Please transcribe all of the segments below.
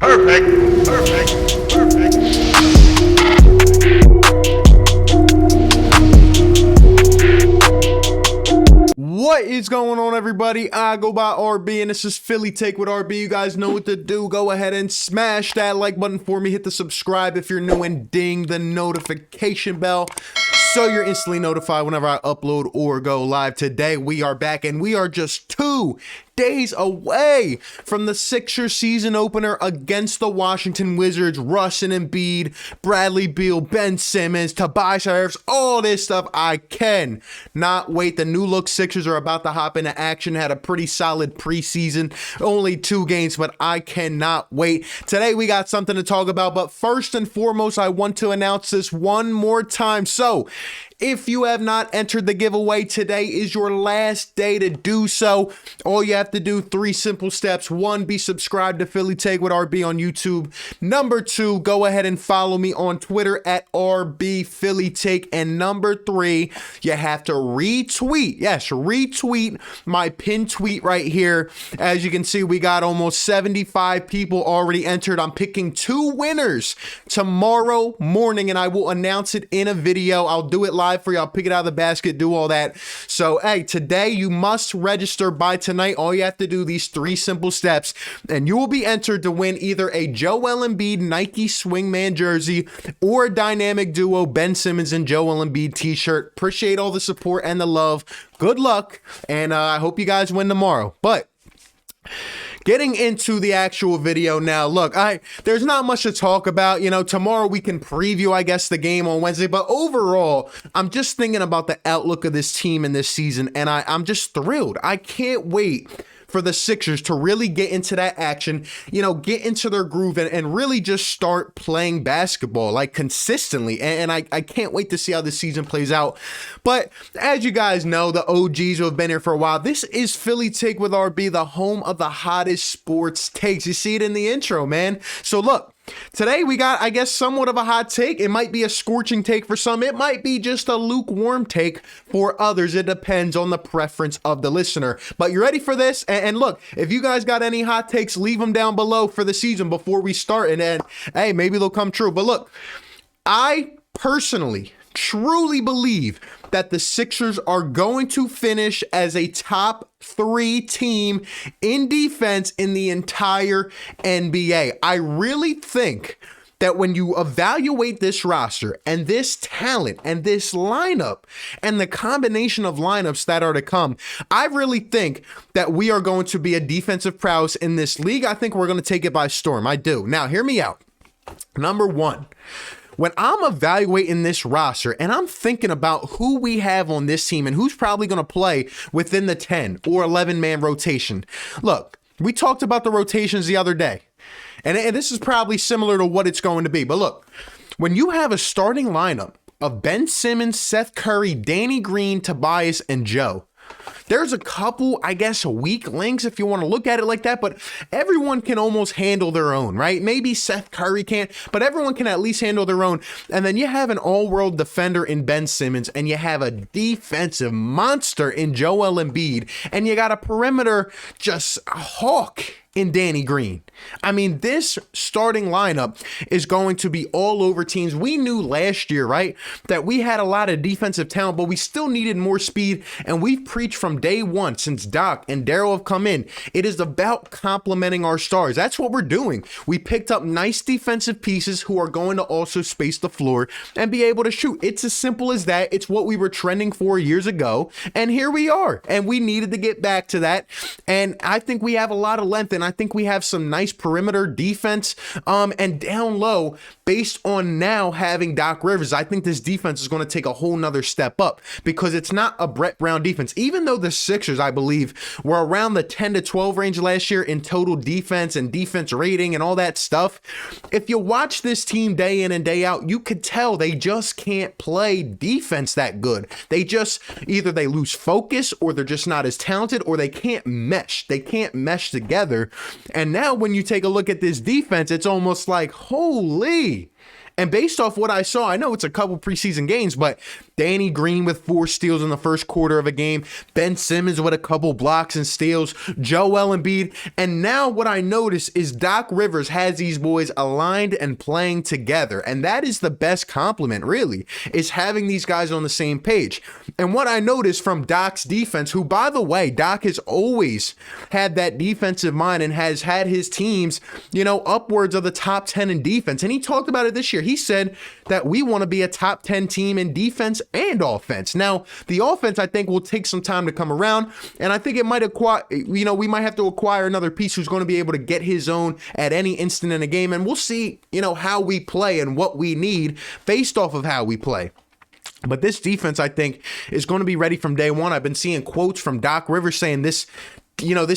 Perfect. Perfect. Perfect. What is going on, everybody? I go by RB, and this is Philly Take with RB. You guys know what to do. Go ahead and smash that like button for me. Hit the subscribe if you're new, and ding the notification bell so you're instantly notified whenever I upload or go live. Today, we are back, and we are just 2 days away from the Sixers season opener against the Washington Wizards. Russ and Embiid, Bradley Beal, Ben Simmons, Tobias Harris, all this stuff. I can not wait. The new look Sixers are about to hop into action. Had a pretty solid preseason, only 2 games, but I cannot wait. Today we got something to talk about, but first and foremost, I want to announce this one more time. So if you have not entered the giveaway, today is your last day to do so. All you have to do, 3 simple steps. 1, be subscribed to Philly Take with RB on YouTube. Number 2, go ahead and follow me on Twitter at RB Philly Take. And number 3, you have to retweet. Yes, retweet my pinned tweet right here. As you can see, we got almost 75 people already entered. I'm picking 2 winners tomorrow morning, and I will announce it in a video. I'll do it live for you. I'll pick it out of the basket, do all that. So, hey, today you must register by tonight. All you have to do, these 3 simple steps, and you will be entered to win either a Joel Embiid Nike Swingman jersey or a dynamic duo Ben Simmons and Joel Embiid t-shirt. Appreciate all the support and the love. Good luck, and I hope you guys win tomorrow. But getting into the actual video now, look, there's not much to talk about. You know, tomorrow we can preview, I guess, the game on Wednesday. But overall, I'm just thinking about the outlook of this team in this season, and I'm just thrilled. I can't wait for the Sixers to really get into that action, you know, get into their groove and really just start playing basketball, like, consistently. And I can't wait to see how this season plays out. But as you guys know, the OGs who have been here for a while, this is Philly Take with RB, the home of the hottest sports takes. You see it in the intro, man. So look, today we got, I guess, somewhat of a hot take. It might be a scorching take for some. It might be just a lukewarm take for others. It depends on the preference of the listener. But you ready for this? And look, if you guys got any hot takes, leave them down below for the season before we start. And then, hey, maybe they'll come true. But look, I personally truly believe that the Sixers are going to finish as a top 3 team in defense in the entire NBA. I really think that when you evaluate this roster and this talent and this lineup and the combination of lineups that are to come, I really think that we are going to be a defensive prowess in this league. I think we're going to take it by storm. I do. Now, hear me out. Number 1. When I'm evaluating this roster and I'm thinking about who we have on this team and who's probably going to play within the 10 or 11-man rotation. Look, we talked about the rotations the other day, and this is probably similar to what it's going to be. But look, when you have a starting lineup of Ben Simmons, Seth Curry, Danny Green, Tobias, and Joe, there's a couple, I guess, weak links if you want to look at it like that, but everyone can almost handle their own, right? Maybe Seth Curry can't, but everyone can at least handle their own. And then you have an all-world defender in Ben Simmons, and you have a defensive monster in Joel Embiid, and you got a perimeter just a hawk in Danny Green. I mean, this starting lineup is going to be all over teams. We knew last year, right, that we had a lot of defensive talent, but we still needed more speed, and we've preached from day one since Doc and Daryl have come in. It is about complementing our stars. That's what we're doing. We picked up nice defensive pieces who are going to also space the floor and be able to shoot. It's as simple as that. It's what we were trending for years ago, and here we are, and we needed to get back to that, and I think we have a lot of length, and I think we have some nice perimeter defense and down low based on now having Doc Rivers. I think this defense is going to take a whole nother step up because it's not a Brett Brown defense. Even though the Sixers, I believe, were around the 10 to 12 range last year in total defense and defense rating and all that stuff, if you watch this team day in and day out, you could tell they just can't play defense that good. They just, either they lose focus or they're just not as talented or they can't mesh. They can't mesh together. And now when you take a look at this defense, it's almost like, holy, And based off what I saw, I know it's a couple preseason games, but Danny Green with 4 steals in the first quarter of a game, Ben Simmons with a couple blocks and steals, Joel Embiid. And now what I notice is Doc Rivers has these boys aligned and playing together. And that is the best compliment, really, is having these guys on the same page. And what I noticed from Doc's defense, who, by the way, Doc has always had that defensive mind and has had his teams, upwards of the top 10 in defense. And he talked about it this year. He said that we want to be a top 10 team in defense and offense. Now, the offense, I think, will take some time to come around. And I think it might acquire, we might have to acquire another piece who's going to be able to get his own at any instant in a game. And we'll see, how we play and what we need based off of how we play. But this defense, I think, is going to be ready from day one. I've been seeing quotes from Doc Rivers saying this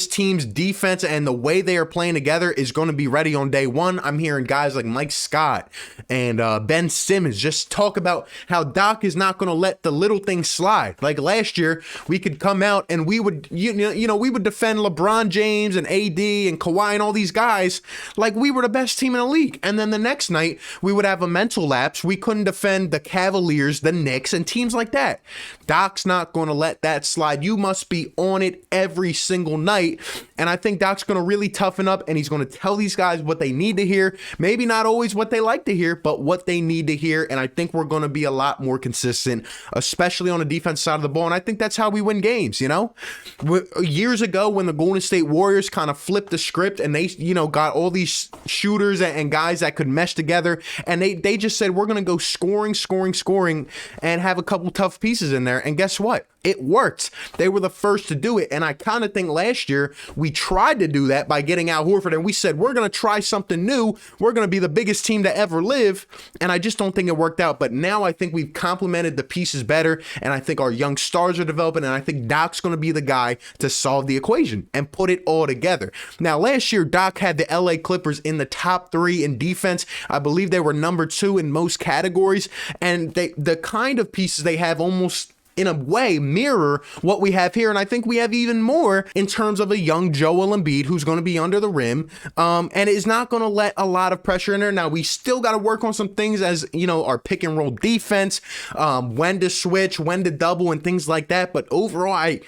team's defense and the way they are playing together is going to be ready on day one. I'm hearing guys like Mike Scott and Ben Simmons just talk about how Doc is not going to let the little things slide. Like last year, we could come out and we would, we would defend LeBron James and AD and Kawhi and all these guys like we were the best team in the league. And then the next night, we would have a mental lapse. We couldn't defend the Cavaliers, the Knicks, and teams like that. Doc's not going to let that slide. You must be on it every single night. And I think Doc's going to really toughen up and he's going to tell these guys what they need to hear. Maybe not always what they like to hear, but what they need to hear. And I think we're going to be a lot more consistent, especially on the defense side of the ball. And I think that's how we win games, Years ago when the Golden State Warriors kind of flipped the script and they, got all these shooters and guys that could mesh together. And they just said, we're going to go scoring, and have a couple tough pieces in there. And guess what? It worked. They were the first to do it. And I kind of think last year we tried to do that by getting Al Horford and we said, we're going to try something new. We're going to be the biggest team to ever live. And I just don't think it worked out. But now I think we've complemented the pieces better. And I think our young stars are developing. And I think Doc's going to be the guy to solve the equation and put it all together. Now, last year, Doc had the LA Clippers in the top 3 in defense. I believe they were number 2 in most categories. And the kind of pieces they have almost in a way mirror what we have here. And I think we have even more in terms of a young Joel Embiid who's going to be under the rim and is not going to let a lot of pressure in there. Now, we still got to work on some things as, our pick and roll defense, when to switch, when to double and things like that. But overall, I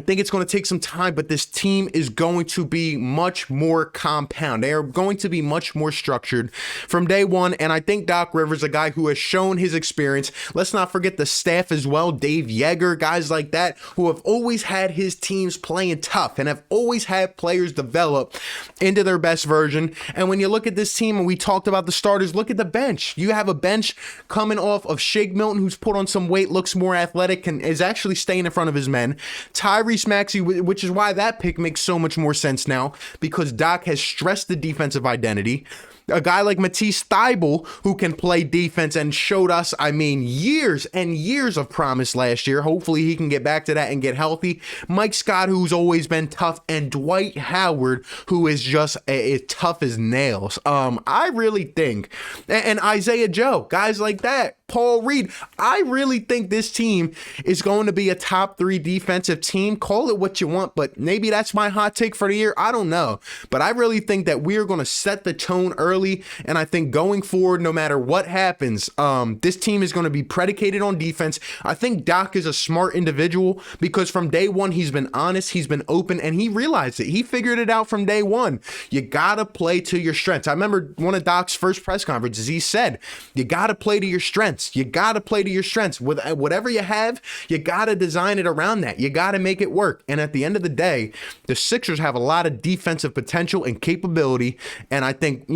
think it's going to take some time, but this team is going to be much more compound. They are going to be much more structured from day one. And I think Doc Rivers, a guy who has shown his experience. Let's not forget the staff as well. Dave Yeager, guys like that, who have always had his teams playing tough and have always had players develop into their best version. And when you look at this team, and we talked about the starters, look at the bench. You have a bench coming off of Shake Milton, who's put on some weight, looks more athletic, and is actually staying in front of his men. Tyrese Maxey, which is why that pick makes so much more sense now, because Doc has stressed the defensive identity. A guy like Matisse Thybulle, who can play defense and showed us, years and years of promise last year. Hopefully he can get back to that and get healthy. Mike Scott, who's always been tough, and Dwight Howard, who is just as tough as nails. I really think, and Isaiah Joe, guys like that. Paul Reed. I really think this team is going to be a top 3 defensive team. Call it what you want, but maybe that's my hot take for the year. I don't know. But I really think that we're going to set the tone early. And I think going forward, no matter what happens, this team is going to be predicated on defense. I think Doc is a smart individual because from day one, he's been honest, he's been open, and he realized it. He figured it out from day one. You got to play to your strengths. I remember one of Doc's first press conferences, he said, you got to play to your strengths. You got to play to your strengths. With whatever you have, you got to design it around that. You got to make it work. And at the end of the day, the Sixers have a lot of defensive potential and capability. And I think,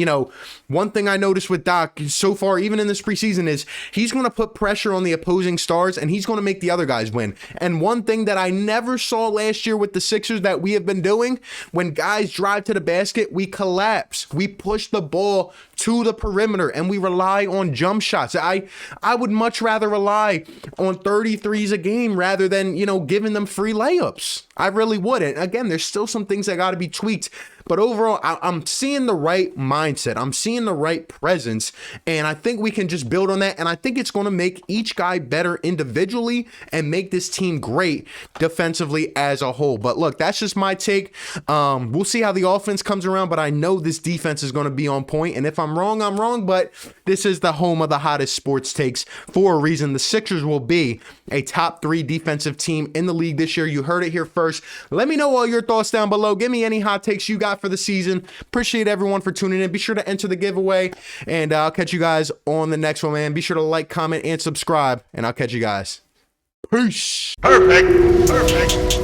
one thing I noticed with Doc so far, even in this preseason, is he's going to put pressure on the opposing stars and he's going to make the other guys win. And one thing that I never saw last year with the Sixers that we have been doing, when guys drive to the basket, we collapse. We push the ball to the perimeter and we rely on jump shots. I would much rather rely on 33s a game rather than, giving them free layups. I really would. And again, there's still some things that got to be tweaked, But overall, I'm seeing the right mindset. I'm seeing the right presence. And I think we can just build on that. And I think it's going to make each guy better individually and make this team great defensively as a whole. But look, that's just my take. We'll see how the offense comes around, but I know this defense is going to be on point. And if I'm wrong, I'm wrong. But this is the home of the hottest sports takes for a reason. The Sixers will be a top 3 defensive team in the league this year. You heard it here first. Let me know all your thoughts down below. Give me any hot takes you got for the season. Appreciate everyone for tuning in. Be sure to enter the giveaway, and I'll catch you guys on the next one, man. Be sure to like, comment, and subscribe, and I'll catch you guys. Peace. Perfect. Perfect.